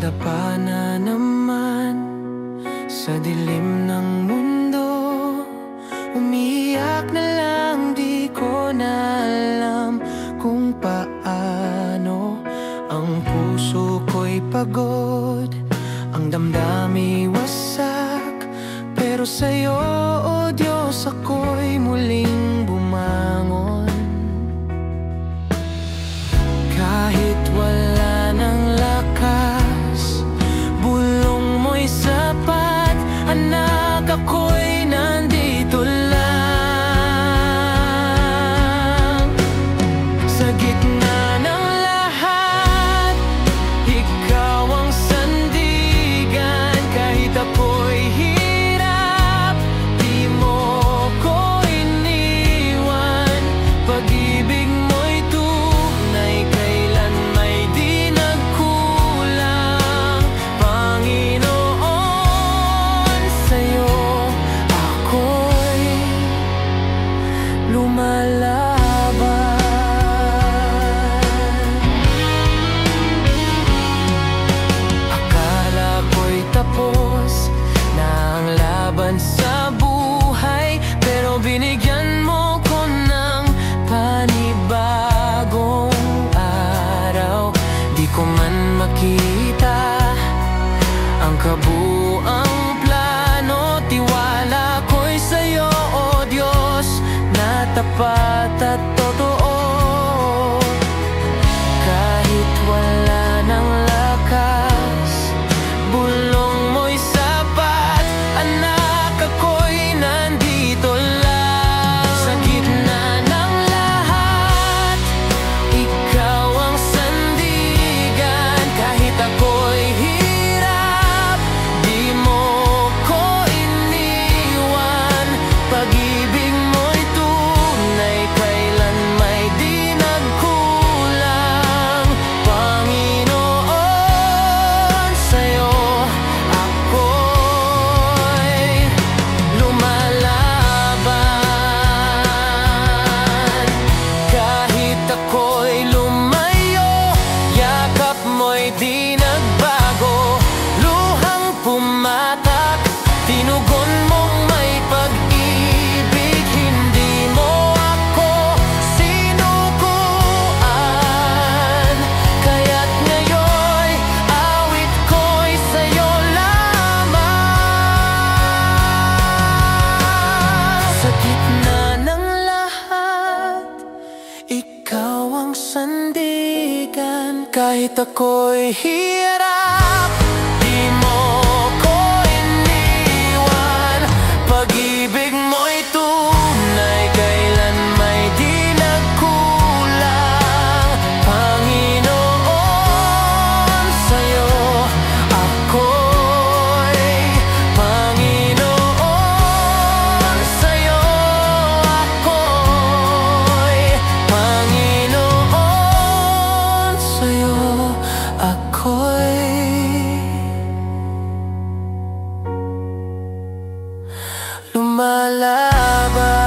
Nadapa na naman sa dilim ng mundo. Umiyak na lang, di ko na alam kung paano. Ang puso ko'y pagod, ang damdami wasak. Pero sa'yo, o Diyos, ako'y muling bumangon. Kahit wala ng lakas, bulong mo'y sapat. Anak, ako'y nandito lang. Sa gitna ng lahat, ikaw ang sandigan. Kahit ako'y hirap, di mo ko iniwan. Pag-ibig mo'y tunay, kailan may di nagkulang. Panginoon, sa'yo ako'y lumalaban. Akala ko'y tapos na ang laban sa buhay, pero binigyan mo ko ng panibagong araw. Di ko man makita ang kabuang plano. Tiwala ko'y sa'yo, o Diyos, na tapat at totoo. Kahit wala ng lakas, bulong mo'y sapat. Anak, ako'y nandito lang. Sa gitna ng lahat, ikaw ang sandigan. Kahit ako'y hirap, di mo ko iniwan. Pag-ibig mo'y tunay, kailan may di nagkulang. Panginoon, sa'yo ako'y lumalaban. Kahit ako'y lumayo, yakap mo'y di nagbago. Luhang pumatak, tinugon mong may pag-ibig. Hindi mo ako sinukuan. Kaya't ngayon'y awit ko'y sa'yo lamang. Sa gitna ng lahat, ikaw ang sandigan. Kahit ako'y hirap, di mo ko iniwan. Pag-ibig mo'y tunay, kailan may di nagkulang. Panginoon, sa'yo ako'y, Panginoon, sa'yo ako'y, Panginoon, sa'yo ako'y lumalaban.